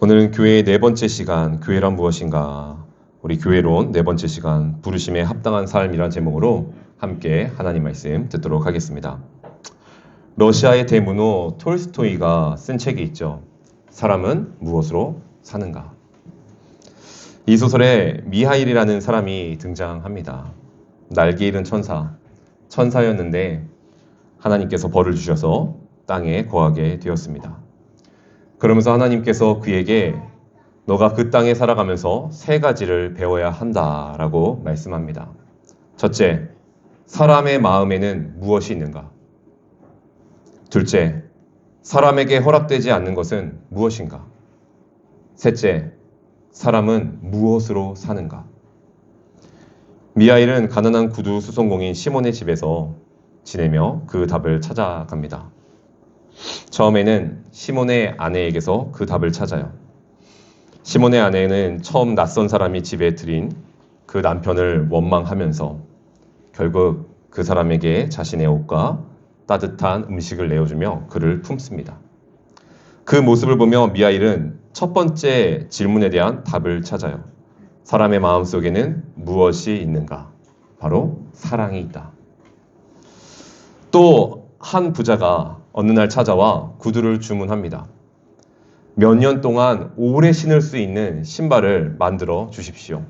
오늘은 교회의 네 번째 시간, 교회란 무엇인가? 우리 교회론 네 번째 시간, 부르심에 합당한 삶이란 제목으로 함께 하나님 말씀 듣도록 하겠습니다. 러시아의 대문호 톨스토이가 쓴 책이 있죠. 사람은 무엇으로 사는가? 이 소설에 미하일이라는 사람이 등장합니다. 날개 잃은 천사였는데 하나님께서 벌을 주셔서 땅에 거하게 되었습니다. 그러면서 하나님께서 그에게 너가 그 땅에 살아가면서 세 가지를 배워야 한다라고 말씀합니다. 첫째, 사람의 마음에는 무엇이 있는가? 둘째, 사람에게 허락되지 않는 것은 무엇인가? 셋째, 사람은 무엇으로 사는가? 미하일은 가난한 구두 수송공인 시몬의 집에서 지내며 그 답을 찾아갑니다. 처음에는 시몬의 아내에게서 그 답을 찾아요. 시몬의 아내는 처음 낯선 사람이 집에 들인 그 남편을 원망하면서 결국 그 사람에게 자신의 옷과 따뜻한 음식을 내어주며 그를 품습니다. 그 모습을 보며 미하일은 첫 번째 질문에 대한 답을 찾아요. 사람의 마음속에는 무엇이 있는가? 바로 사랑이 있다. 또 한 부자가 어느 날 찾아와 구두를 주문합니다. 몇 년 동안 오래 신을 수 있는 신발을 만들어 주십시오.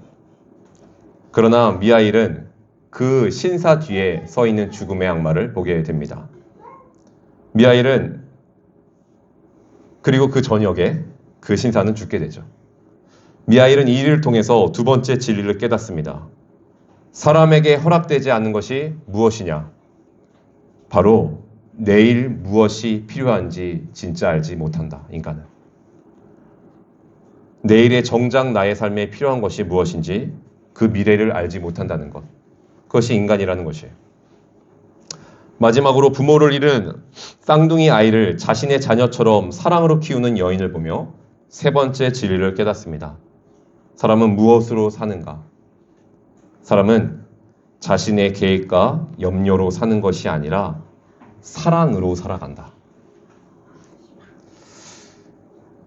그러나 미하일은 그 신사 뒤에 서 있는 죽음의 악마를 보게 됩니다. 미하일은 그리고 그 저녁에 그 신사는 죽게 되죠. 미하일은 이 일을 통해서 두 번째 진리를 깨닫습니다. 사람에게 허락되지 않는 것이 무엇이냐? 바로 내일 무엇이 필요한지 진짜 알지 못한다, 인간은. 내일의 정작 나의 삶에 필요한 것이 무엇인지 그 미래를 알지 못한다는 것. 그것이 인간이라는 것이에요. 마지막으로 부모를 잃은 쌍둥이 아이를 자신의 자녀처럼 사랑으로 키우는 여인을 보며 세 번째 진리를 깨닫습니다. 사람은 무엇으로 사는가? 사람은 자신의 계획과 염려로 사는 것이 아니라 사랑으로 살아간다.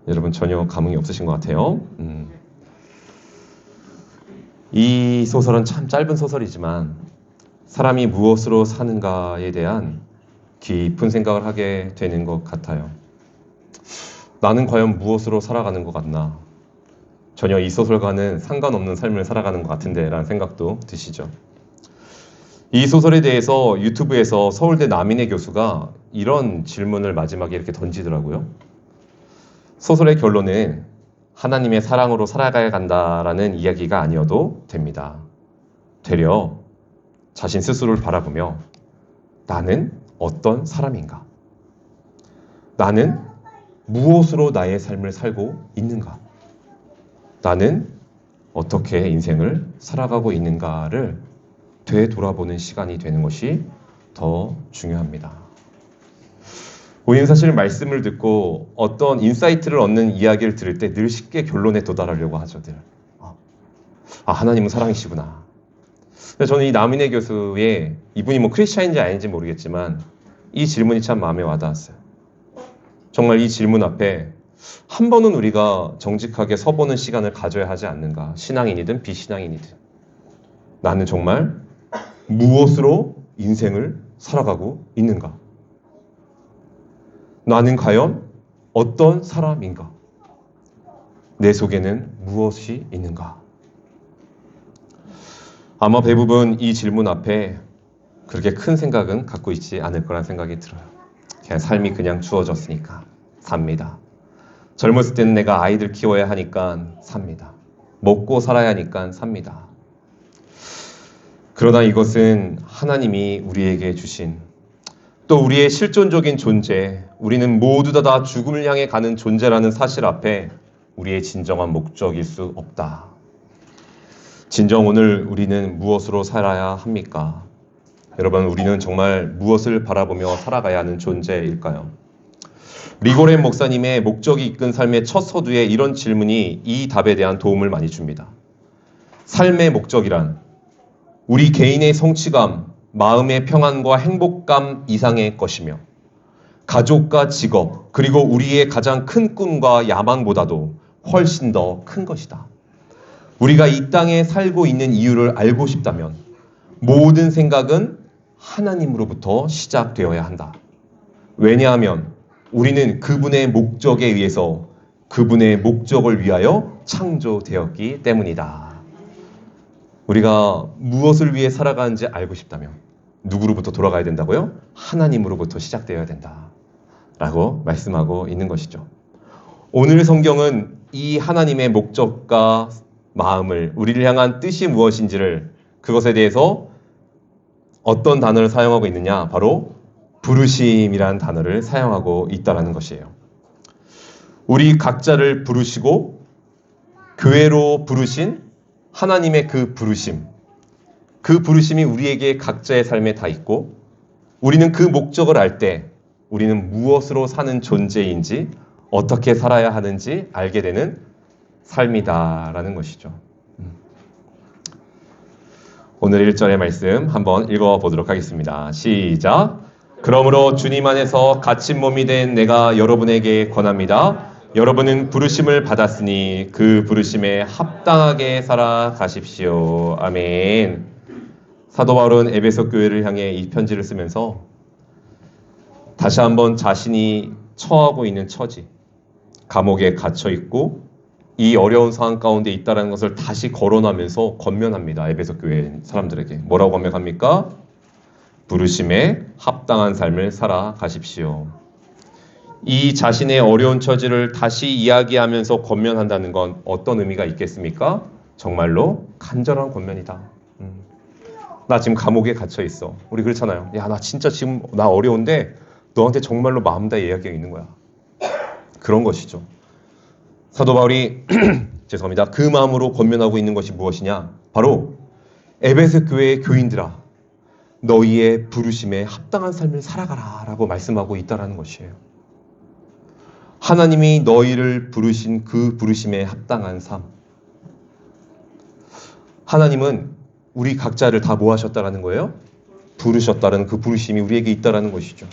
여러분 전혀 감흥이 없으신 것 같아요. 이 소설은 참 짧은 소설이지만 사람이 무엇으로 사는가에 대한 깊은 생각을 하게 되는 것 같아요. 나는 과연 무엇으로 살아가는 것 같나? 전혀 이 소설과는 상관없는 삶을 살아가는 것 같은데 라는 생각도 드시죠. 이 소설에 대해서 유튜브에서 서울대 남인혜 교수가 이런 질문을 마지막에 이렇게 던지더라고요. 소설의 결론은 하나님의 사랑으로 살아가야 한다라는 이야기가 아니어도 됩니다. 되려 자신 스스로를 바라보며 나는 어떤 사람인가? 나는 무엇으로 나의 삶을 살고 있는가? 나는 어떻게 인생을 살아가고 있는가를 되돌아보는 시간이 되는 것이 더 중요합니다. 우리는 사실 말씀을 듣고 어떤 인사이트를 얻는 이야기를 들을 때 늘 쉽게 결론에 도달하려고 하죠. 하나님은 사랑이시구나. 저는 이 남인혜 교수의 이분이 크리스찬인지 아닌지 모르겠지만 이 질문이 참 마음에 와닿았어요. 정말 이 질문 앞에 한 번은 우리가 정직하게 서보는 시간을 가져야 하지 않는가? 신앙인이든 비신앙인이든. 나는 정말 무엇으로 인생을 살아가고 있는가? 나는 과연 어떤 사람인가? 내 속에는 무엇이 있는가? 아마 대부분 이 질문 앞에 그렇게 큰 생각은 갖고 있지 않을 거란 생각이 들어요. 그냥 삶이 그냥 주어졌으니까 삽니다. 젊었을 때는 내가 아이들 키워야 하니까 삽니다. 먹고 살아야 하니까 삽니다. 그러나 이것은 하나님이 우리에게 주신 또 우리의 실존적인 존재, 우리는 모두 다 죽음을 향해 가는 존재라는 사실 앞에 우리의 진정한 목적일 수 없다. 진정 오늘 우리는 무엇으로 살아야 합니까? 여러분, 우리는 정말 무엇을 바라보며 살아가야 하는 존재일까요? 리고렌 목사님의 목적이 이끈 삶의 첫 서두에 이런 질문이 이 답에 대한 도움을 많이 줍니다. 삶의 목적이란 우리 개인의 성취감, 마음의 평안과 행복감 이상의 것이며 가족과 직업, 그리고 우리의 가장 큰 꿈과 야망보다도 훨씬 더 큰 것이다. 우리가 이 땅에 살고 있는 이유를 알고 싶다면 모든 생각은 하나님으로부터 시작되어야 한다. 왜냐하면 우리는 그분의 목적에 의해서 그분의 목적을 위하여 창조되었기 때문이다. 우리가 무엇을 위해 살아가는지 알고 싶다면 누구로부터 돌아가야 된다고요? 하나님으로부터 시작되어야 된다. 라고 말씀하고 있는 것이죠. 오늘 성경은 이 하나님의 목적과 마음을, 우리를 향한 뜻이 무엇인지를, 그것에 대해서 어떤 단어를 사용하고 있느냐? 바로 부르심이라는 단어를 사용하고 있다는 것이에요. 우리 각자를 부르시고 교회로 부르신 하나님의 그 부르심이 우리에게 각자의 삶에 다 있고, 우리는 그 목적을 알 때 우리는 무엇으로 사는 존재인지, 어떻게 살아야 하는지 알게 되는 삶이다라는 것이죠. 오늘 1절의 말씀 한번 읽어보도록 하겠습니다. 시작! 그러므로 주님 안에서 갇힌 몸이 된 내가 여러분에게 권합니다. 여러분은 부르심을 받았으니 그 부르심에 합당하게 살아가십시오. 아멘. 사도 바울은 에베소 교회를 향해 이 편지를 쓰면서 다시 한번 자신이 처하고 있는 처지, 감옥에 갇혀 있고 이 어려운 상황 가운데 있다는 것을 다시 거론하면서 권면합니다. 에베소 교회 사람들에게. 뭐라고 권면합니까? 부르심에 합당한 삶을 살아가십시오. 이 자신의 어려운 처지를 다시 이야기하면서 권면한다는 건 어떤 의미가 있겠습니까? 정말로 간절한 권면이다. 나 지금 감옥에 갇혀 있어. 우리 그렇잖아요. 야, 나 진짜 지금 나 어려운데 너한테 정말로 마음 다해 이야기하고 있는 거야. 그런 것이죠. 사도 바울이 죄송합니다. 그 마음으로 권면하고 있는 것이 무엇이냐? 바로 에베소 교회의 교인들아, 너희의 부르심에 합당한 삶을 살아가라 라고 말씀하고 있다는 것이에요. 하나님이 너희를 부르신 그 부르심에 합당한 삶. 하나님은 우리 각자를 다 뭐 하셨다라는 거예요? 부르셨다는 그 부르심이 우리에게 있다라는 것이죠.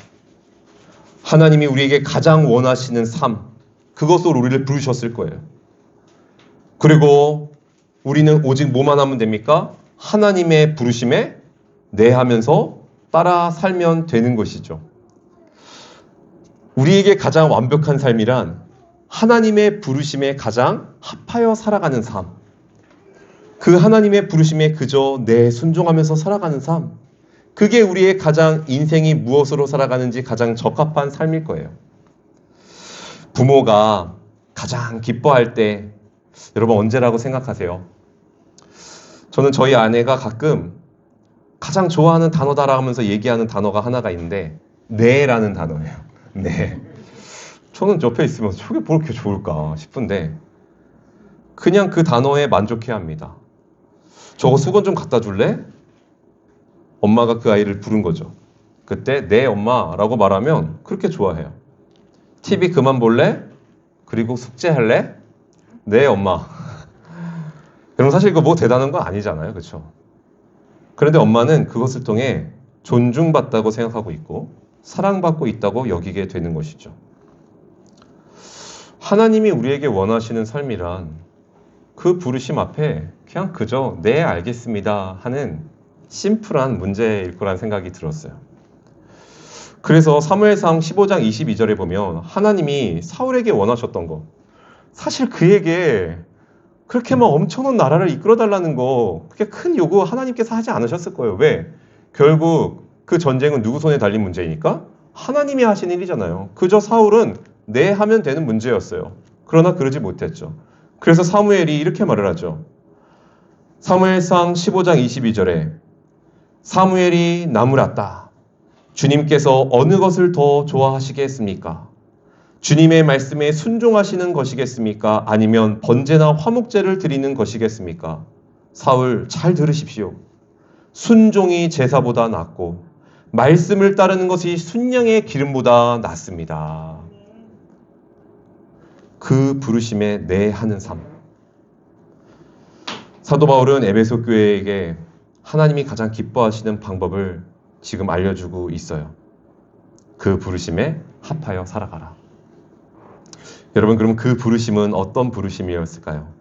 하나님이 우리에게 가장 원하시는 삶, 그것으로 우리를 부르셨을 거예요. 그리고 우리는 오직 뭐만 하면 됩니까? 하나님의 부르심에 네 하면서 따라 살면 되는 것이죠. 우리에게 가장 완벽한 삶이란 하나님의 부르심에 가장 합하여 살아가는 삶. 그 하나님의 부르심에 그저 내 순종하면서 살아가는 삶. 그게 우리의 가장 인생이 무엇으로 살아가는지 가장 적합한 삶일 거예요. 부모가 가장 기뻐할 때 여러분 언제라고 생각하세요? 저는 저희 아내가 가끔 가장 좋아하는 단어다라 하면서 얘기하는 단어가 하나가 있는데 네라는 단어예요. 네. 저는 옆에 있으면서 저게 뭐 이렇게 좋을까 싶은데 그냥 그 단어에 만족해야 합니다. 저거 수건 좀 갖다 줄래? 엄마가 그 아이를 부른 거죠. 그때 네 엄마라고 말하면 그렇게 좋아해요. TV 그만 볼래? 그리고 숙제할래? 네 엄마. 그럼 사실 이거 뭐 대단한 거 아니잖아요. 그렇죠? 그런데 엄마는 그것을 통해 존중받다고 생각하고 있고 사랑받고 있다고 여기게 되는 것이죠. 하나님이 우리에게 원하시는 삶이란 그 부르심 앞에 그냥 그저 네 알겠습니다 하는 심플한 문제일 거란 생각이 들었어요. 그래서 사무엘상 15장 22절에 보면 하나님이 사울에게 원하셨던 거, 사실 그에게 그렇게 막 엄청난 나라를 이끌어달라는 거 그렇게 큰 요구 하나님께서 하지 않으셨을 거예요. 왜? 결국 그 전쟁은 누구 손에 달린 문제이니까? 하나님이 하신 일이잖아요. 그저 사울은 네 하면 되는 문제였어요. 그러나 그러지 못했죠. 그래서 사무엘이 이렇게 말을 하죠. 사무엘상 15장 22절에 사무엘이 나무랐다. 주님께서 어느 것을 더 좋아하시겠습니까? 주님의 말씀에 순종하시는 것이겠습니까? 아니면 번제나 화목제를 드리는 것이겠습니까? 사울 잘 들으십시오. 순종이 제사보다 낫고 말씀을 따르는 것이 순양의 기름보다 낫습니다. 그 부르심에 네 하는 삶. 사도 바울은 에베소 교회에게 하나님이 가장 기뻐하시는 방법을 지금 알려주고 있어요. 그 부르심에 합하여 살아가라. 여러분, 그럼 그 부르심은 어떤 부르심이었을까요?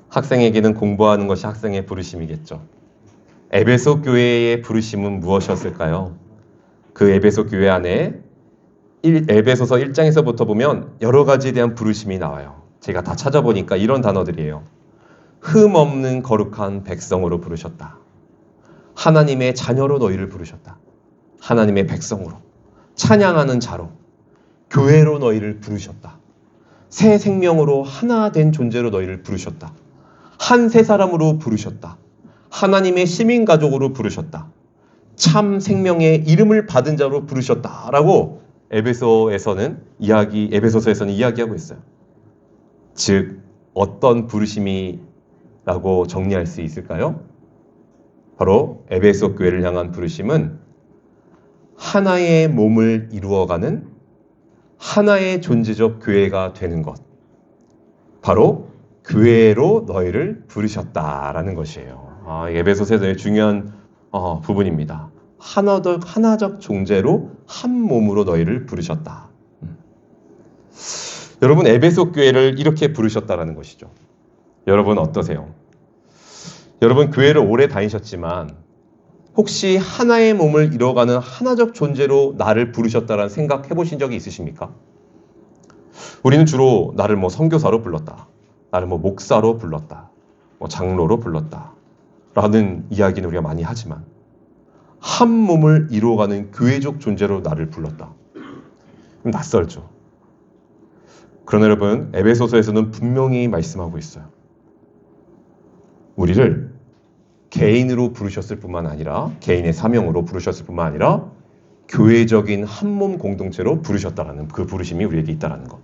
학생에게는 공부하는 것이 학생의 부르심이겠죠. 에베소 교회의 부르심은 무엇이었을까요? 그 에베소 교회 안에 에베소서 1장에서부터 보면 여러 가지에 대한 부르심이 나와요. 제가 다 찾아보니까 이런 단어들이에요. 흠 없는 거룩한 백성으로 부르셨다. 하나님의 자녀로 너희를 부르셨다. 하나님의 백성으로, 찬양하는 자로, 교회로 너희를 부르셨다. 새 생명으로 하나 된 존재로 너희를 부르셨다. 한 세 사람으로 부르셨다. 하나님의 시민 가족으로 부르셨다. 참 생명의 이름을 받은 자로 부르셨다라고 에베소서에서는 이야기하고 있어요. 즉, 어떤 부르심이라고 정리할 수 있을까요? 바로 에베소 교회를 향한 부르심은 하나의 몸을 이루어가는 하나의 존재적 교회가 되는 것. 바로 교회로 너희를 부르셨다라는 것이에요. 에베소서의 중요한 부분입니다. 하나적 존재로 한 몸으로 너희를 부르셨다. 여러분, 에베소 교회를 이렇게 부르셨다라는 것이죠. 여러분 어떠세요? 여러분 교회를 오래 다니셨지만 혹시 하나의 몸을 이뤄가는 하나적 존재로 나를 부르셨다라는 생각 해보신 적이 있으십니까? 우리는 주로 나를 선교사로 불렀다. 나를 목사로 불렀다. 장로로 불렀다. 라는 이야기는 우리가 많이 하지만 한 몸을 이루어가는 교회적 존재로 나를 불렀다. 낯설죠. 그러나 여러분, 에베소서에서는 분명히 말씀하고 있어요. 우리를 개인으로 부르셨을 뿐만 아니라, 개인의 사명으로 부르셨을 뿐만 아니라 교회적인 한 몸 공동체로 부르셨다라는 그 부르심이 우리에게 있다라는 것.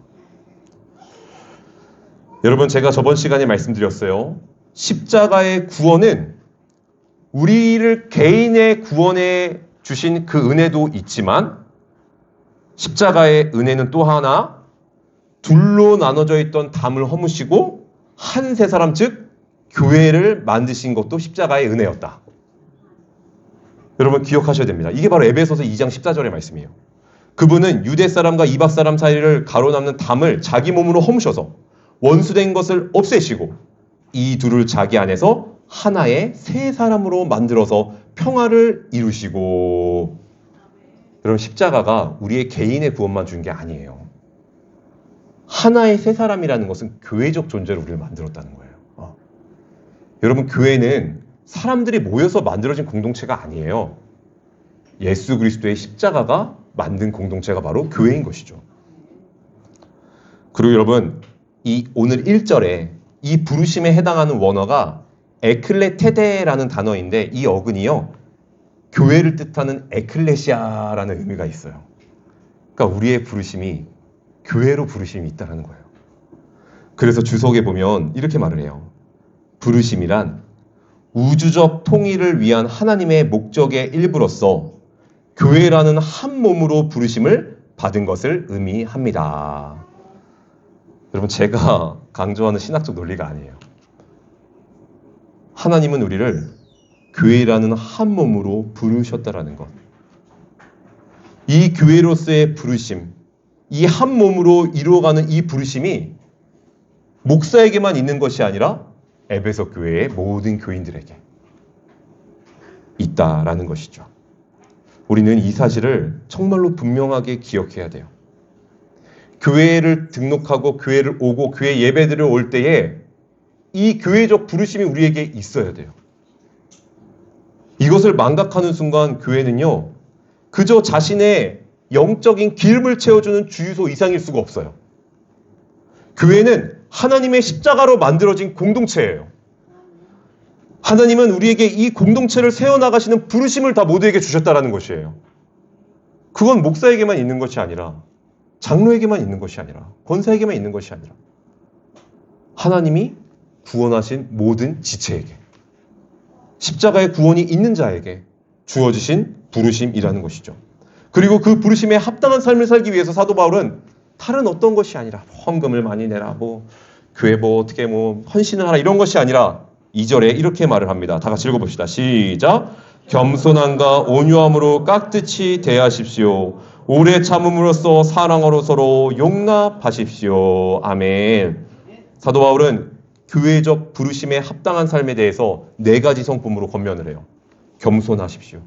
여러분, 제가 저번 시간에 말씀드렸어요. 십자가의 구원은 우리를 개인의 구원에 주신 그 은혜도 있지만 십자가의 은혜는 또 하나 둘로 나눠져 있던 담을 허무시고 한 세 사람, 즉 교회를 만드신 것도 십자가의 은혜였다. 여러분 기억하셔야 됩니다. 이게 바로 에베소서 2장 14절의 말씀이에요. 그분은 유대 사람과 이방 사람 사이를 가로남는 담을 자기 몸으로 허무셔서 원수된 것을 없애시고 이 둘을 자기 안에서 하나의 세 사람으로 만들어서 평화를 이루시고. 여러분, 십자가가 우리의 개인의 구원만 준 게 아니에요. 하나의 세 사람이라는 것은 교회적 존재로 우리를 만들었다는 거예요. 여러분, 교회는 사람들이 모여서 만들어진 공동체가 아니에요. 예수 그리스도의 십자가가 만든 공동체가 바로 교회인 것이죠. 그리고 여러분, 이 오늘 1절에 이 부르심에 해당하는 원어가 에클레테데라는 단어인데 이 어근이요, 교회를 뜻하는 에클레시아라는 의미가 있어요. 그러니까 우리의 부르심이 교회로 부르심이 있다는 거예요. 그래서 주석에 보면 이렇게 말을 해요. 부르심이란 우주적 통일을 위한 하나님의 목적의 일부로서 교회라는 한 몸으로 부르심을 받은 것을 의미합니다. 여러분, 제가 강조하는 신학적 논리가 아니에요. 하나님은 우리를 교회라는 한 몸으로 부르셨다라는 것. 이 교회로서의 부르심, 이 한 몸으로 이루어가는 이 부르심이 목사에게만 있는 것이 아니라 에베소 교회의 모든 교인들에게 있다라는 것이죠. 우리는 이 사실을 정말로 분명하게 기억해야 돼요. 교회를 등록하고 교회를 오고 교회 예배들을 올 때에 이 교회적 부르심이 우리에게 있어야 돼요. 이것을 망각하는 순간 교회는요, 그저 자신의 영적인 기름을 채워주는 주유소 이상일 수가 없어요. 교회는 하나님의 십자가로 만들어진 공동체예요. 하나님은 우리에게 이 공동체를 세워나가시는 부르심을 다 모두에게 주셨다라는 것이에요. 그건 목사에게만 있는 것이 아니라, 장로에게만 있는 것이 아니라, 권사에게만 있는 것이 아니라 하나님이 구원하신 모든 지체에게, 십자가의 구원이 있는 자에게 주어지신 부르심이라는 것이죠. 그리고 그 부르심에 합당한 삶을 살기 위해서 사도 바울은 다른 어떤 것이 아니라 헌금을 많이 내라, 교회 어떻게 헌신을 하라, 이런 것이 아니라 2절에 이렇게 말을 합니다. 다 같이 읽어봅시다. 시작. 겸손함과 온유함으로 깍듯이 대하십시오. 오래 참음으로써 사랑으로 서로 용납하십시오. 아멘. 사도 바울은 교회적 부르심에 합당한 삶에 대해서 4가지 성품으로 권면을 해요. 겸손하십시오.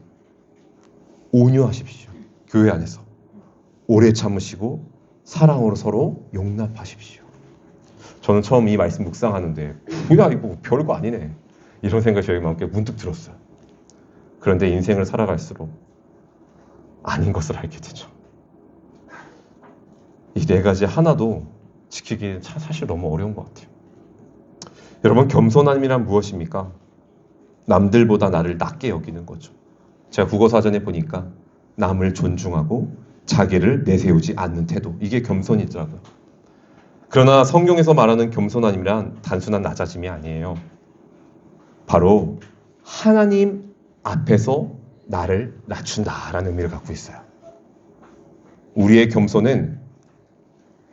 온유하십시오. 교회 안에서. 오래 참으시고 사랑으로 서로 용납하십시오. 저는 처음 이 말씀 묵상하는데 뭐야 이거 별거 아니네. 이런 생각이 저에게 마음에 문득 들었어요. 그런데 인생을 살아갈수록 아닌 것을 알게 되죠. 이 4가지 하나도 지키기 사실 너무 어려운 것 같아요. 여러분, 겸손함이란 무엇입니까? 남들보다 나를 낮게 여기는 거죠. 제가 국어사전에 보니까 남을 존중하고 자기를 내세우지 않는 태도. 이게 겸손이더라고요. 그러나 성경에서 말하는 겸손함이란 단순한 낮아짐이 아니에요. 바로 하나님 앞에서 나를 낮춘다라는 의미를 갖고 있어요. 우리의 겸손은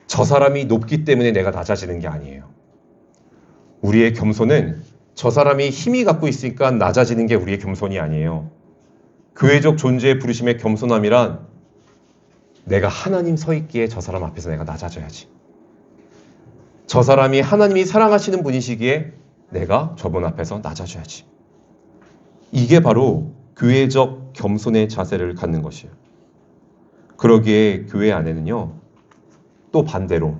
저 사람이 높기 때문에 내가 낮아지는 게 아니에요. 우리의 겸손은 저 사람이 힘이 갖고 있으니까 낮아지는 게 우리의 겸손이 아니에요. 교회적 존재의 부르심의 겸손함이란 내가 하나님 서 있기에 저 사람 앞에서 내가 낮아져야지. 저 사람이 하나님이 사랑하시는 분이시기에 내가 저분 앞에서 낮아져야지. 이게 바로 교회적 겸손의 자세를 갖는 것이에요. 그러기에 교회 안에는요, 또 반대로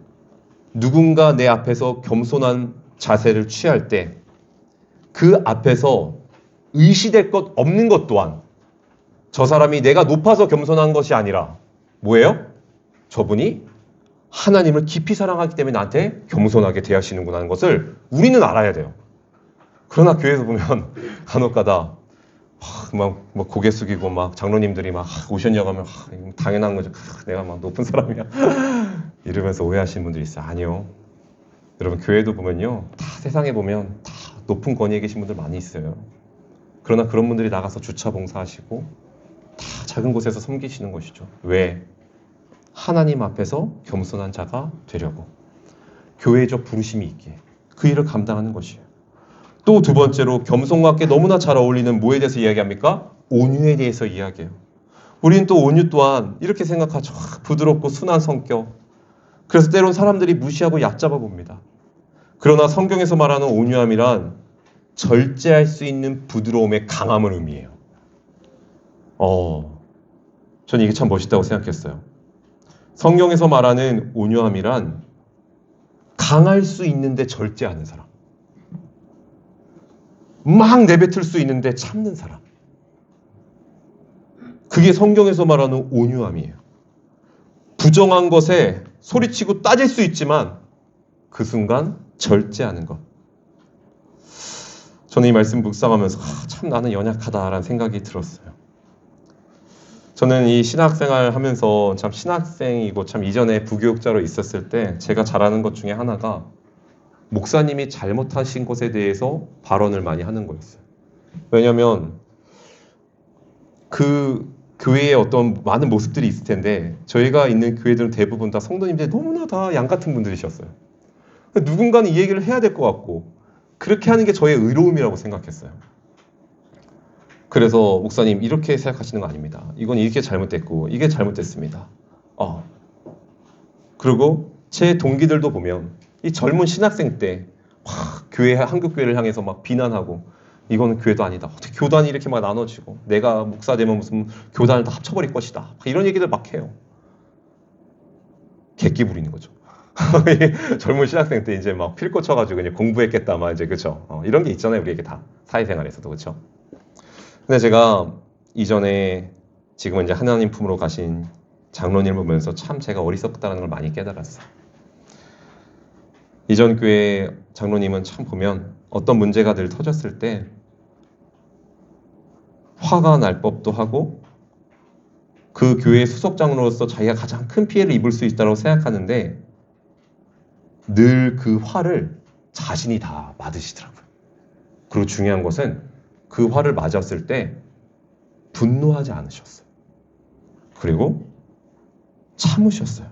누군가 내 앞에서 겸손한 자세를 취할 때 그 앞에서 의시될 것 없는 것 또한 저 사람이 내가 높아서 겸손한 것이 아니라 뭐예요? 저분이 하나님을 깊이 사랑하기 때문에 나한테 겸손하게 대하시는구나 하는 것을 우리는 알아야 돼요. 그러나 교회에서 보면 간혹가다 막 고개 숙이고 막 장로님들이 막 오셨냐고 하면 당연한 거죠. 내가 막 높은 사람이야. 이러면서 오해하시는 분들이 있어요. 아니요. 여러분, 교회도 보면요, 다 세상에 보면 다 높은 권위에 계신 분들 많이 있어요. 그러나 그런 분들이 나가서 주차 봉사하시고 다 작은 곳에서 섬기시는 것이죠. 왜? 하나님 앞에서 겸손한 자가 되려고. 교회적 부르심이 있기에 그 일을 감당하는 것이에요. 또 2번째로 겸손과 함께 너무나 잘 어울리는 뭐에 대해서 이야기합니까? 온유에 대해서 이야기해요. 우리는 또 온유 또한 이렇게 생각하죠. 부드럽고 순한 성격. 그래서 때론 사람들이 무시하고 얕잡아 봅니다. 그러나 성경에서 말하는 온유함이란 절제할 수 있는 부드러움의 강함을 의미해요. 저는 이게 참 멋있다고 생각했어요. 성경에서 말하는 온유함이란 강할 수 있는데 절제하는 사람. 막 내뱉을 수 있는데 참는 사람. 그게 성경에서 말하는 온유함이에요. 부정한 것에 소리치고 따질 수 있지만 그 순간 절제하는 것. 저는 이 말씀 묵상하면서 참 나는 연약하다라는 생각이 들었어요. 저는 이 신학생활 하면서 참 신학생이고 참 이전에 부교육자로 있었을 때 제가 잘하는 것 중에 하나가 목사님이 잘못하신 것에 대해서 발언을 많이 하는 거였어요. 왜냐하면 그 교회에 어떤 많은 모습들이 있을 텐데 저희가 있는 교회들은 대부분 다 성도님들이 너무나 다 양 같은 분들이셨어요. 누군가는 이 얘기를 해야 될 것 같고 그렇게 하는 게 저의 의로움이라고 생각했어요. 그래서 목사님 이렇게 생각하시는 거 아닙니다. 이건 이렇게 잘못됐고 이게 잘못됐습니다. 그리고 제 동기들도 보면 이 젊은 신학생 때 교회 한국교회를 향해서 막 비난하고 이거는 교회도 아니다. 어떻게 교단이 이렇게 막 나눠지고 내가 목사 되면 무슨 교단을 다 합쳐버릴 것이다. 이런 얘기들 막 해요. 객기 부리는 거죠. 젊은 신학생 때 이제 막 필 꽂혀가지고 이제 공부했겠다, 막 이제 그쵸. 이런 게 있잖아요, 우리에게 다 사회생활에서도 그쵸. 근데 제가 이전에 지금은 이제 하나님 품으로 가신 장로님을 보면서 참 제가 어리석다는 걸 많이 깨달았어요. 이전 교회 장로님은 참 보면 어떤 문제가 늘 터졌을 때 화가 날 법도 하고 그 교회의 수석 장로로서 자기가 가장 큰 피해를 입을 수 있다고 생각하는데 늘 그 화를 자신이 다 맞으시더라고요. 그리고 중요한 것은 그 화를 맞았을 때 분노하지 않으셨어요. 그리고 참으셨어요.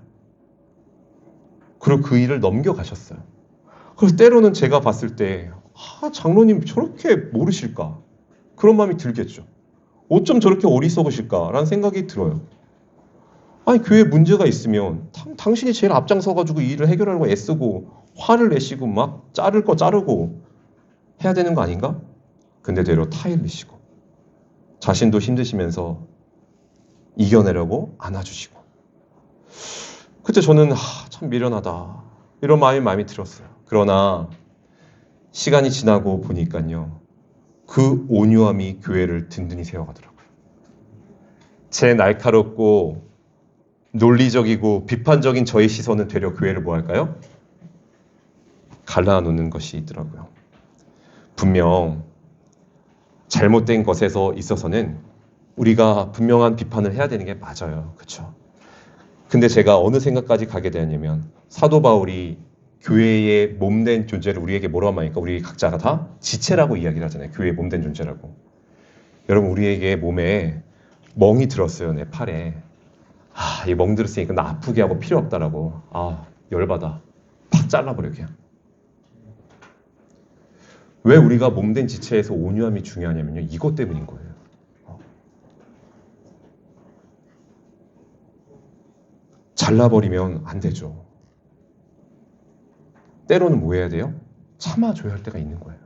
그리고 그 일을 넘겨가셨어요. 그래서 때로는 제가 봤을 때 장로님 저렇게 모르실까? 그런 마음이 들겠죠. 어쩜 저렇게 어리석으실까라는 생각이 들어요. 아니 교회에 문제가 있으면 당신이 제일 앞장서가지고 이 일을 해결하려고 애쓰고 화를 내시고 막 자를 거 자르고 해야 되는 거 아닌가? 근데 되려 타일리시고 자신도 힘드시면서 이겨내려고 안아주시고 그때 저는 참 미련하다 이런 마음이 들었어요. 그러나 시간이 지나고 보니까요. 그 온유함이 교회를 든든히 세워가더라고요. 제 날카롭고 논리적이고 비판적인 저의 시선은 되려 교회를 뭐 할까요? 갈라놓는 것이 있더라고요. 분명 잘못된 것에서 있어서는 우리가 분명한 비판을 해야 되는 게 맞아요. 그렇죠? 근데 제가 어느 생각까지 가게 되었냐면 사도 바울이 교회의 몸된 존재를 우리에게 뭐라고 말합니까? 우리 각자가 다 지체라고 이야기를 하잖아요. 교회의 몸된 존재라고. 여러분 우리에게 몸에 멍이 들었어요. 내 팔에. 이 멍 들었으니까 나 아프게 하고 필요 없다라고. 열받아. 팍 잘라버려 그냥. 왜 우리가 몸된 지체에서 온유함이 중요하냐면요. 이것 때문인 거예요. 잘라버리면 안 되죠. 때로는 뭐 해야 돼요? 참아줘야 할 때가 있는 거예요.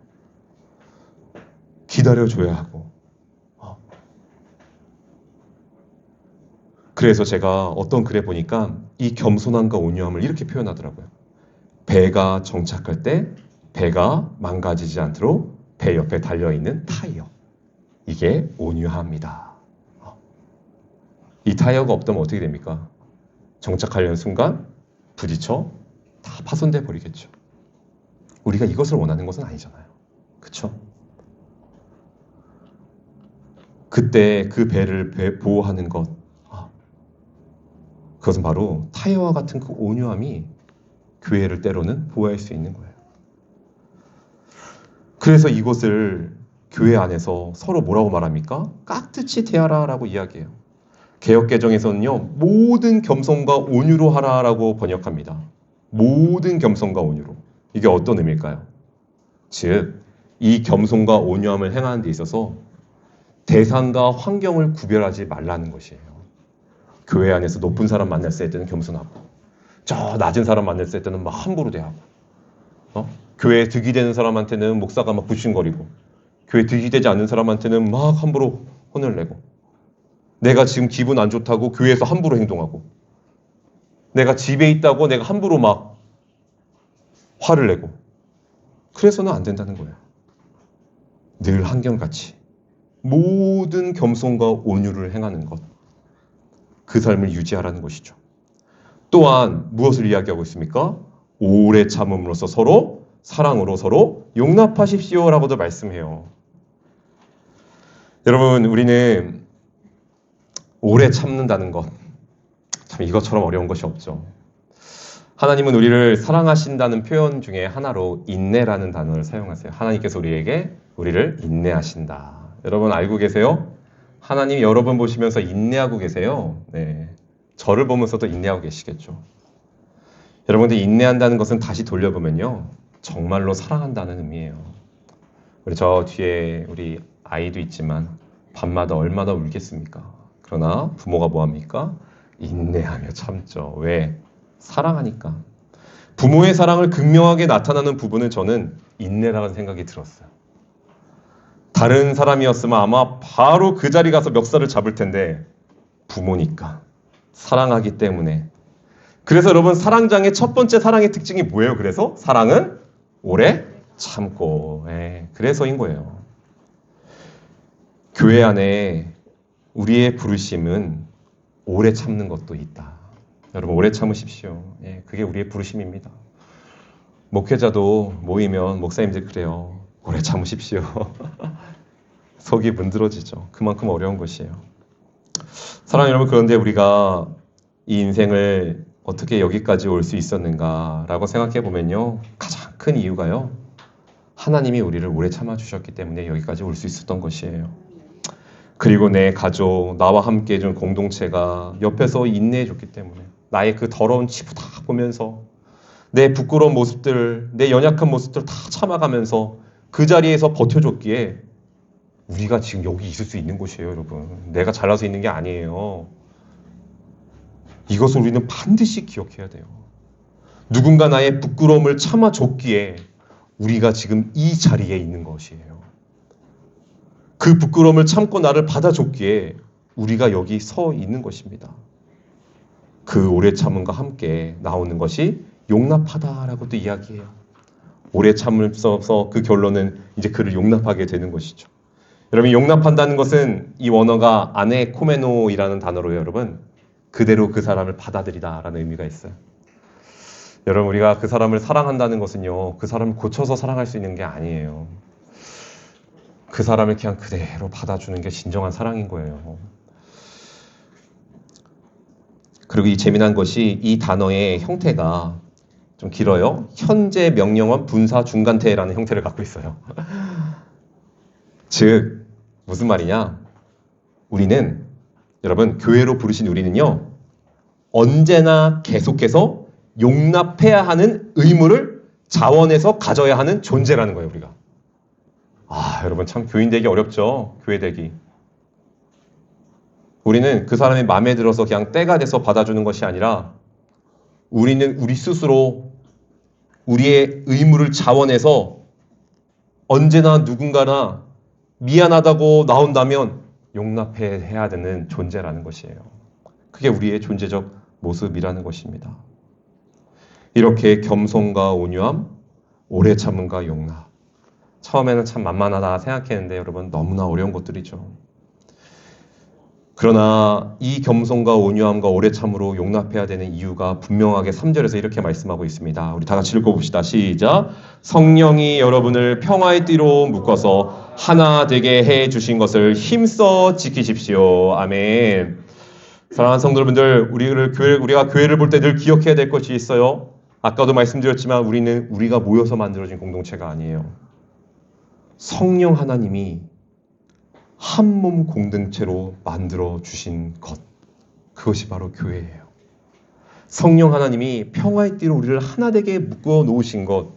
기다려줘야 하고. 그래서 제가 어떤 글에 보니까 이 겸손함과 온유함을 이렇게 표현하더라고요. 배가 정착할 때 배가 망가지지 않도록 배 옆에 달려있는 타이어. 이게 온유함이다. 이 타이어가 없다면 어떻게 됩니까? 정착하려는 순간 부딪혀 다 파손돼 버리겠죠. 우리가 이것을 원하는 것은 아니잖아요. 그렇죠? 그때 그 배를 보호하는 것 그것은 바로 타이어와 같은 그 온유함이 교회를 때로는 보호할 수 있는 거예요. 그래서 이것을 교회 안에서 서로 뭐라고 말합니까? 깍듯이 대하라 라고 이야기해요. 개역개정에서는요. 모든 겸손과 온유로 하라라고 번역합니다. 모든 겸손과 온유로. 이게 어떤 의미일까요? 즉, 이 겸손과 온유함을 행하는 데 있어서 대상과 환경을 구별하지 말라는 것이에요. 교회 안에서 높은 사람 만났을 때는 겸손하고 저 낮은 사람 만났을 때는 막 함부로 대하고 교회에 득이 되는 사람한테는 목사가 막 부신거리고 교회에 득이 되지 않는 사람한테는 막 함부로 혼을 내고 내가 지금 기분 안 좋다고 교회에서 함부로 행동하고 내가 집에 있다고 내가 함부로 막 화를 내고 그래서는 안 된다는 거예요. 늘 한결같이 모든 겸손과 온유를 행하는 것 그 삶을 유지하라는 것이죠. 또한 무엇을 이야기하고 있습니까? 오래 참음으로써 서로 사랑으로 서로 용납하십시오라고도 말씀해요. 여러분 우리는 오래 참는다는 것 참 이것처럼 어려운 것이 없죠. 하나님은 우리를 사랑하신다는 표현 중에 하나로 인내라는 단어를 사용하세요. 하나님께서 우리를 인내하신다. 여러분 알고 계세요? 하나님이 여러분 보시면서 인내하고 계세요. 네, 저를 보면서도 인내하고 계시겠죠. 여러분들 인내한다는 것은 다시 돌려보면요. 정말로 사랑한다는 의미예요. 우리 저 뒤에 우리 아이도 있지만 밤마다 얼마나 울겠습니까? 그러나 부모가 뭐합니까? 인내하며 참죠. 왜? 사랑하니까. 부모의 사랑을 극명하게 나타나는 부분은 저는 인내라는 생각이 들었어요. 다른 사람이었으면 아마 바로 그 자리 가서 멱살을 잡을 텐데 부모니까 사랑하기 때문에 그래서 여러분 사랑장의 첫 번째 사랑의 특징이 뭐예요? 그래서 사랑은 오래 참고 그래서인 거예요. 교회 안에 우리의 부르심은 오래 참는 것도 있다. 여러분 오래 참으십시오. 그게 우리의 부르심입니다. 목회자도 모이면 목사님들 그래요. 오래 참으십시오. 속이 문드러지죠. 그만큼 어려운 것이에요. 사랑하는 여러분 그런데 우리가 이 인생을 어떻게 여기까지 올 수 있었는가라고 생각해 보면요. 가장 큰 이유가요. 하나님이 우리를 오래 참아주셨기 때문에 여기까지 올 수 있었던 것이에요. 그리고 내 가족, 나와 함께 해준 공동체가 옆에서 인내해 줬기 때문에 나의 그 더러운 치부 다 보면서 내 부끄러운 모습들, 내 연약한 모습들 다 참아가면서 그 자리에서 버텨줬기에 우리가 지금 여기 있을 수 있는 곳이에요, 여러분. 내가 잘나서 있는 게 아니에요. 이것을 우리는 반드시 기억해야 돼요. 누군가 나의 부끄러움을 참아줬기에 우리가 지금 이 자리에 있는 것이에요. 그 부끄러움을 참고 나를 받아줬기에 우리가 여기 서 있는 것입니다. 그 오래 참음과 함께 나오는 것이 용납하다라고 또 이야기해요. 오래 참으면서 그 결론은 이제 그를 용납하게 되는 것이죠. 여러분, 용납한다는 것은 이 원어가 아네코메노이라는 단어로요, 여러분. 그대로 그 사람을 받아들이다라는 의미가 있어요. 여러분, 우리가 그 사람을 사랑한다는 것은요, 그 사람을 고쳐서 사랑할 수 있는 게 아니에요. 그 사람을 그냥 그대로 받아주는 게 진정한 사랑인 거예요. 그리고 이 재미난 것이 이 단어의 형태가 좀 길어요. 현재 명령원 분사 중간태라는 형태를 갖고 있어요. 즉 무슨 말이냐? 우리는, 여러분, 교회로 부르신 우리는요, 언제나 계속해서 용납해야 하는 의무를 자원해서 가져야 하는 존재라는 거예요, 우리가. 여러분, 참 교인 되기 어렵죠? 교회 되기. 우리는 그 사람이 마음에 들어서 그냥 때가 돼서 받아주는 것이 아니라 우리는 우리 스스로 우리의 의무를 자원해서 언제나 누군가나 미안하다고 나온다면 용납해야 되는 존재라는 것이에요. 그게 우리의 존재적 모습이라는 것입니다. 이렇게 겸손과 온유함, 오래 참음과 용납. 처음에는 참 만만하다 생각했는데 여러분, 너무나 어려운 것들이죠. 그러나 이 겸손과 온유함과 오래 참으로 용납해야 되는 이유가 분명하게 3절에서 이렇게 말씀하고 있습니다. 우리 다 같이 읽어봅시다. 시작. 성령이 여러분을 평화의 띠로 묶어서 하나 되게 해주신 것을 힘써 지키십시오. 아멘. 사랑하는 성도분들, 우리가 교회를 볼 때 늘 기억해야 될 것이 있어요. 아까도 말씀드렸지만 우리가 모여서 만들어진 공동체가 아니에요. 성령 하나님이 한 몸 공동체로 만들어 주신 것, 그것이 바로 교회예요. 성령 하나님이 평화의 띠로 우리를 하나 되게 묶어 놓으신 것,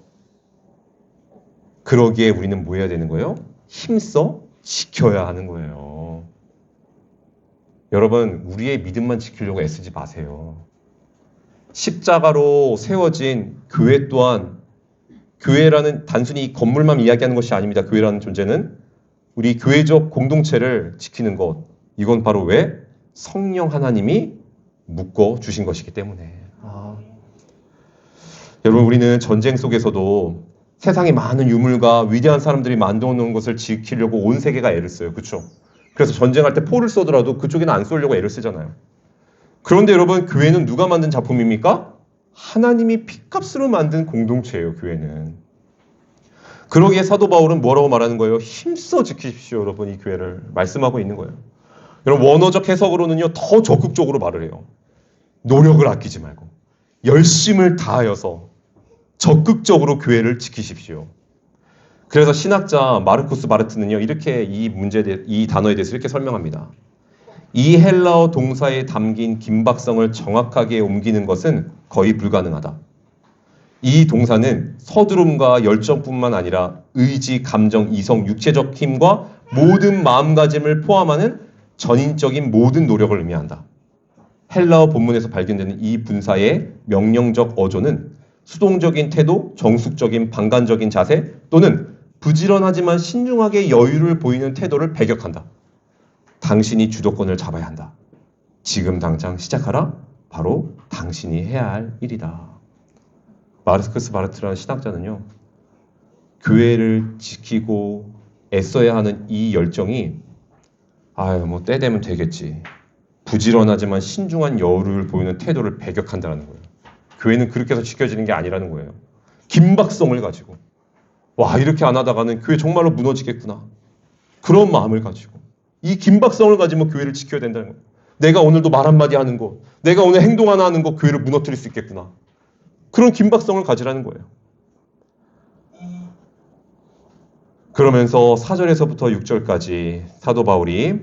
그러기에 우리는 뭐 해야 되는 거예요? 힘써 지켜야 하는 거예요. 여러분, 우리의 믿음만 지키려고 애쓰지 마세요. 십자가로 세워진 교회 또한, 교회라는 단순히 건물만 이야기하는 것이 아닙니다. 교회라는 존재는 우리 교회적 공동체를 지키는 것, 이건 바로 왜? 성령 하나님이 묶어 주신 것이기 때문에. 여러분, 우리는 전쟁 속에서도 세상에 많은 유물과 위대한 사람들이 만들어 놓은 것을 지키려고 온 세계가 애를 써요. 그렇죠? 그래서 전쟁할 때 포를 쏘더라도 그쪽에는 안 쏘려고 애를 쓰잖아요. 그런데 여러분, 교회는 누가 만든 작품입니까? 하나님이 핏값으로 만든 공동체예요, 교회는. 그러기에 사도 바울은 뭐라고 말하는 거예요? 힘써 지키십시오, 여러분. 이 교회를 말씀하고 있는 거예요. 여러분, 원어적 해석으로는요, 더 적극적으로 말을 해요. 노력을 아끼지 말고 열심을 다하여서 적극적으로 교회를 지키십시오. 그래서 신학자 마르쿠스 마르트는요, 이렇게 이 단어에 대해서 이렇게 설명합니다. 이 헬라어 동사에 담긴 긴박성을 정확하게 옮기는 것은 거의 불가능하다. 이 동사는 서두름과 열정뿐만 아니라 의지, 감정, 이성, 육체적 힘과 모든 마음가짐을 포함하는 전인적인 모든 노력을 의미한다. 헬라어 본문에서 발견되는 이 분사의 명령적 어조는 수동적인 태도, 정숙적인 방관적인 자세 또는 부지런하지만 신중하게 여유를 보이는 태도를 배격한다. 당신이 주도권을 잡아야 한다. 지금 당장 시작하라. 바로 당신이 해야 할 일이다. 마르쿠스 마르트라는 신학자는요, 교회를 지키고 애써야 하는 이 열정이 뭐 때 되면 되겠지, 부지런하지만 신중한 여유를 보이는 태도를 배격한다는 거예요. 교회는 그렇게 해서 지켜지는 게 아니라는 거예요. 긴박성을 가지고 이렇게 안 하다가는 교회 정말로 무너지겠구나, 그런 마음을 가지고 이 긴박성을 가지면 교회를 지켜야 된다는 거예요. 내가 오늘도 말 한마디 하는 것, 내가 오늘 행동 하나 하는 것, 교회를 무너뜨릴 수 있겠구나, 그런 긴박성을 가지라는 거예요. 그러면서 4절에서부터 6절까지 사도 바울이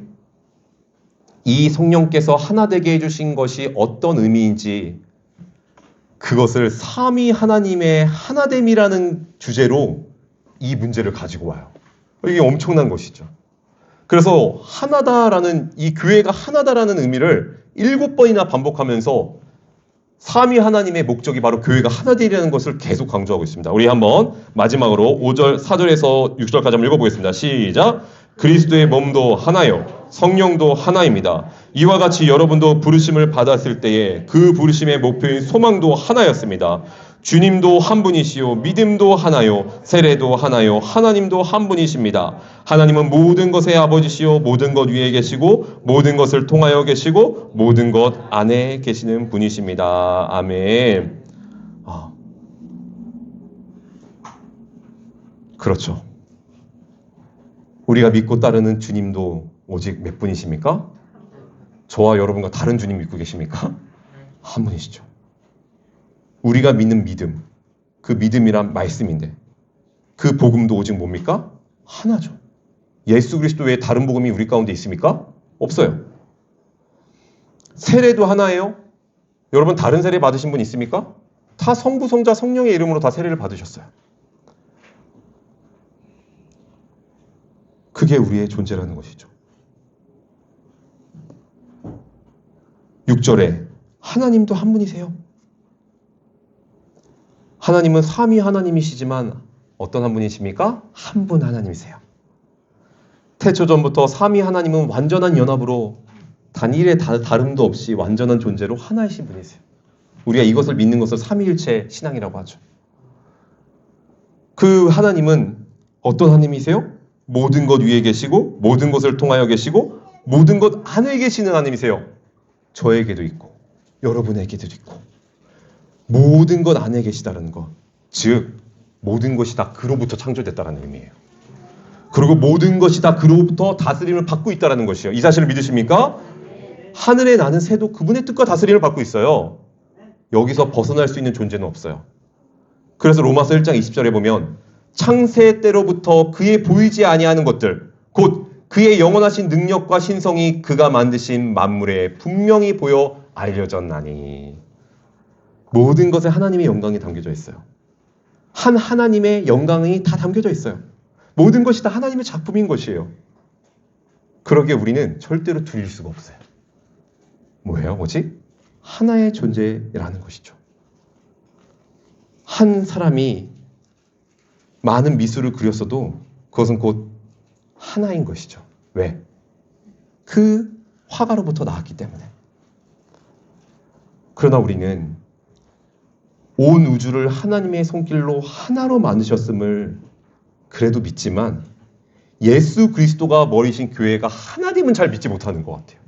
이 성령께서 하나 되게 해주신 것이 어떤 의미인지, 그것을 삼위 하나님의 하나됨이라는 주제로 이 문제를 가지고 와요. 이게 엄청난 것이죠. 그래서 하나다라는, 이 교회가 하나다라는 의미를 7번이나 반복하면서 삼위 하나님의 목적이 바로 교회가 하나 되리라는 것을 계속 강조하고 있습니다. 우리 한번 마지막으로 4절에서 6절까지 한번 읽어보겠습니다. 시작! 그리스도의 몸도 하나요, 성령도 하나입니다. 이와 같이 여러분도 부르심을 받았을 때에 그 부르심의 목표인 소망도 하나였습니다. 주님도 한 분이시요, 믿음도 하나요, 세례도 하나요, 하나님도 한 분이십니다. 하나님은 모든 것의 아버지시요, 모든 것 위에 계시고 모든 것을 통하여 계시고 모든 것 안에 계시는 분이십니다. 아멘. 그렇죠. 우리가 믿고 따르는 주님도 오직 몇 분이십니까? 저와 여러분과 다른 주님 믿고 계십니까? 한 분이시죠. 우리가 믿는 믿음, 그 믿음이란 말씀인데 그 복음도 오직 뭡니까? 하나죠. 예수 그리스도 외에 다른 복음이 우리 가운데 있습니까? 없어요. 세례도 하나예요? 여러분 다른 세례 받으신 분 있습니까? 다 성부, 성자, 성령의 이름으로 다 세례를 받으셨어요. 그게 우리의 존재라는 것이죠. 6절에 하나님도 한 분이세요. 하나님은 삼위 하나님이시지만 어떤 한 분이십니까? 한 분 하나님이세요. 태초전부터 삼위 하나님은 완전한 연합으로 단일의 다름도 없이 완전한 존재로 하나이신 분이세요. 우리가 이것을 믿는 것을 삼위일체 신앙이라고 하죠. 그 하나님은 어떤 하나님이세요? 모든 것 위에 계시고 모든 것을 통하여 계시고 모든 것 안에 계시는 하나님이세요. 저에게도 있고 여러분에게도 있고 모든 것 안에 계시다는 것, 즉 모든 것이 다 그로부터 창조됐다는 의미예요. 그리고 모든 것이 다 그로부터 다스림을 받고 있다는 것이에요. 이 사실을 믿으십니까? 하늘에 나는 새도 그분의 뜻과 다스림을 받고 있어요. 여기서 벗어날 수 있는 존재는 없어요. 그래서 로마서 1장 20절에 보면 창세 때로부터 그의 보이지 아니하는 것들, 곧 그의 영원하신 능력과 신성이 그가 만드신 만물에 분명히 보여 알려졌나니. 모든 것에 하나님의 영광이 담겨져 있어요. 한 하나님의 영광이 다 담겨져 있어요. 모든 것이 다 하나님의 작품인 것이에요. 그러기에 우리는 절대로 둘릴 수가 없어요. 뭐예요? 오직 하나의 존재라는 것이죠. 한 사람이 많은 미술을 그렸어도 그것은 곧 하나인 것이죠. 왜? 그 화가로부터 나왔기 때문에. 그러나 우리는 온 우주를 하나님의 손길로 하나로 만드셨음을 그래도 믿지만 예수 그리스도가 머리신 교회가 하나님은 잘 믿지 못하는 것 같아요.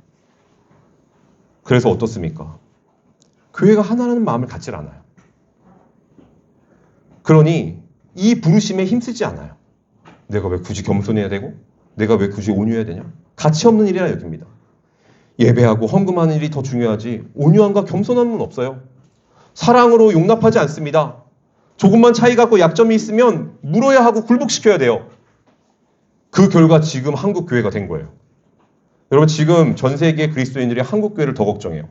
그래서 어떻습니까? 교회가 하나라는 마음을 갖지 않아요. 그러니 이 부르심에 힘쓰지 않아요. 내가 왜 굳이 겸손해야 되고 내가 왜 굳이 온유해야 되냐? 가치 없는 일이라 여깁니다. 예배하고 헌금하는 일이 더 중요하지 온유함과 겸손함은 없어요. 사랑으로 용납하지 않습니다. 조금만 차이 갖고 약점이 있으면 물어야 하고 굴복시켜야 돼요. 그 결과 지금 한국 교회가 된 거예요. 여러분 지금 전 세계 그리스도인들이 한국 교회를 더 걱정해요.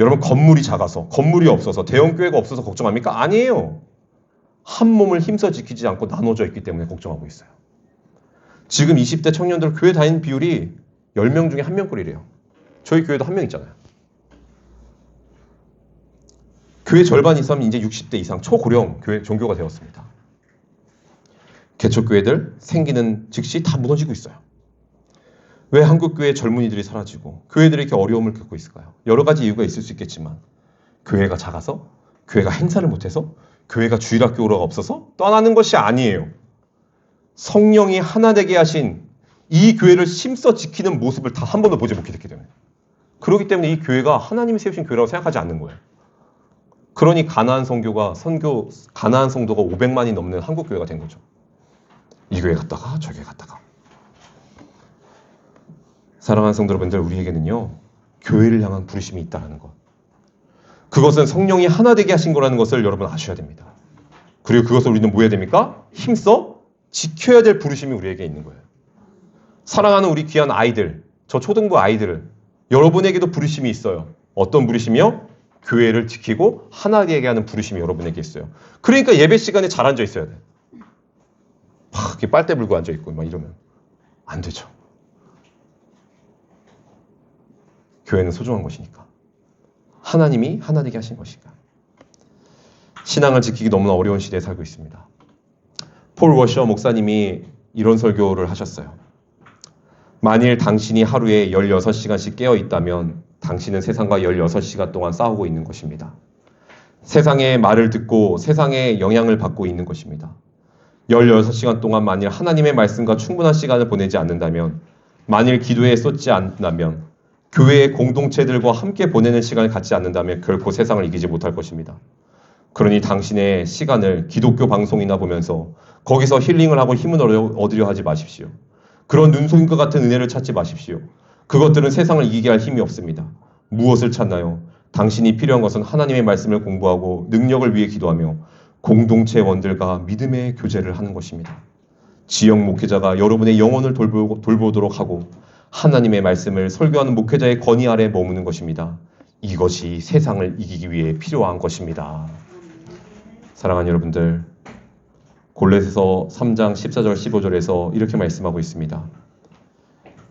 여러분 건물이 작아서, 건물이 없어서, 대형 교회가 없어서 걱정합니까? 아니에요. 한 몸을 힘써 지키지 않고 나눠져 있기 때문에 걱정하고 있어요. 지금 20대 청년들 교회 다니는 비율이 10명 중에 1명꼴이래요. 저희 교회도 1명 있잖아요. 교회 절반 이상은 이제 60대 이상 초고령 교회 종교가 되었습니다. 개척교회들 생기는 즉시 다 무너지고 있어요. 왜 한국교회 젊은이들이 사라지고 교회들이 이렇게 어려움을 겪고 있을까요? 여러 가지 이유가 있을 수 있겠지만 교회가 작아서, 교회가 행사를 못해서, 교회가 주일학교가 없어서 떠나는 것이 아니에요. 성령이 하나 되게 하신 이 교회를 힘써 지키는 모습을 다 한 번도 보지 못했기 때문에. 그렇기 때문에 이 교회가 하나님이 세우신 교회라고 생각하지 않는 거예요. 그러니 가나안 성도가 500만이 넘는 한국 교회가 된 거죠. 이 교회 갔다가 저 교회 갔다가. 사랑하는 성도 여러분들, 우리에게는요 교회를 향한 부르심이 있다는 것, 그것은 성령이 하나 되게 하신 거라는 것을 여러분 아셔야 됩니다. 그리고 그것을 우리는 뭐 해야 됩니까? 힘써 지켜야 될 부르심이 우리에게 있는 거예요. 사랑하는 우리 귀한 아이들, 저 초등부 아이들, 여러분에게도 부르심이 있어요. 어떤 부르심이요? 교회를 지키고 하나 되게 하는 부르심이 여러분에게 있어요. 그러니까 예배 시간에 잘 앉아 있어야 돼. 막 이렇게 빨대 불고 앉아 있고 막 이러면 안 되죠. 교회는 소중한 것이니까. 하나님이 하나 되게 하신 것이니까. 신앙을 지키기 너무나 어려운 시대에 살고 있습니다. 폴 워셔 목사님이 이런 설교를 하셨어요. 만일 당신이 하루에 16시간씩 깨어 있다면 당신은 세상과 16시간 동안 싸우고 있는 것입니다. 세상의 말을 듣고 세상의 영향을 받고 있는 것입니다. 16시간 동안 만일 하나님의 말씀과 충분한 시간을 보내지 않는다면, 만일 기도에 쏟지 않는다면, 교회의 공동체들과 함께 보내는 시간을 갖지 않는다면 결코 세상을 이기지 못할 것입니다. 그러니 당신의 시간을 기독교 방송이나 보면서 거기서 힐링을 하고 힘을 얻으려 하지 마십시오. 그런 눈속임과 같은 은혜를 찾지 마십시오. 그것들은 세상을 이기게 할 힘이 없습니다. 무엇을 찾나요? 당신이 필요한 것은 하나님의 말씀을 공부하고 능력을 위해 기도하며 공동체 원들과 믿음의 교제를 하는 것입니다. 지역 목회자가 여러분의 영혼을 돌보도록 하고 하나님의 말씀을 설교하는 목회자의 건의 아래 머무는 것입니다. 이것이 세상을 이기기 위해 필요한 것입니다. 사랑하는 여러분들, 골로새서 3장 14절 15절에서 이렇게 말씀하고 있습니다.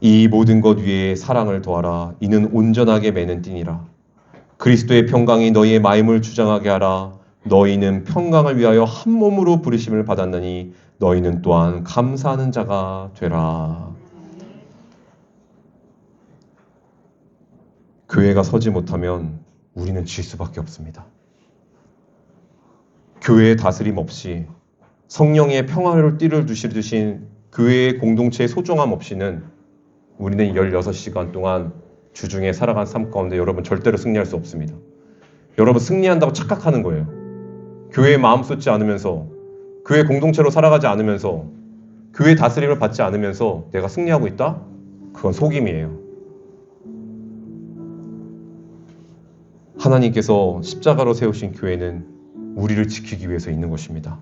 이 모든 것 위에 사랑을 더하라. 이는 온전하게 매는 띠니라. 그리스도의 평강이 너희의 마음을 주장하게 하라. 너희는 평강을 위하여 한 몸으로 부르심을 받았느니 너희는 또한 감사하는 자가 되라. 교회가 서지 못하면 우리는 질 수밖에 없습니다. 교회의 다스림 없이, 성령의 평화를 띠를 두신 교회의 공동체의 소중함 없이는 우리는 16시간 동안 주중에 살아간 삶 가운데 여러분 절대로 승리할 수 없습니다. 여러분 승리한다고 착각하는 거예요. 교회에 마음 쏟지 않으면서, 교회 공동체로 살아가지 않으면서, 교회 다스림을 받지 않으면서 내가 승리하고 있다? 그건 속임이에요. 하나님께서 십자가로 세우신 교회는 우리를 지키기 위해서 있는 것입니다.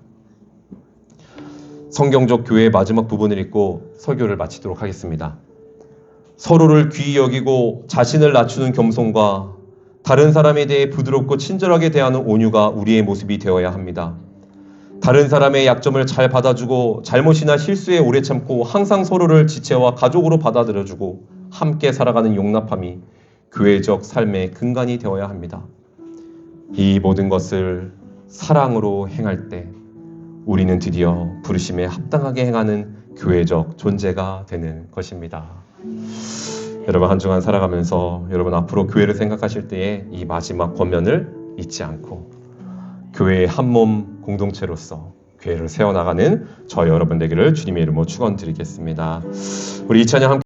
성경적 교회의 마지막 부분을 읽고 설교를 마치도록 하겠습니다. 서로를 귀히 여기고 자신을 낮추는 겸손과 다른 사람에 대해 부드럽고 친절하게 대하는 온유가 우리의 모습이 되어야 합니다. 다른 사람의 약점을 잘 받아주고 잘못이나 실수에 오래 참고 항상 서로를 지체와 가족으로 받아들여주고 함께 살아가는 용납함이 교회적 삶의 근간이 되어야 합니다. 이 모든 것을 사랑으로 행할 때 우리는 드디어 부르심에 합당하게 행하는 교회적 존재가 되는 것입니다. 여러분 한 주간 살아가면서 여러분 앞으로 교회를 생각하실 때에 이 마지막 권면을 잊지 않고 교회의 한몸 공동체로서 교회를 세워나가는 저희 여러분 되기를 주님의 이름으로 축원드리겠습니다. 우리 이 찬양 함께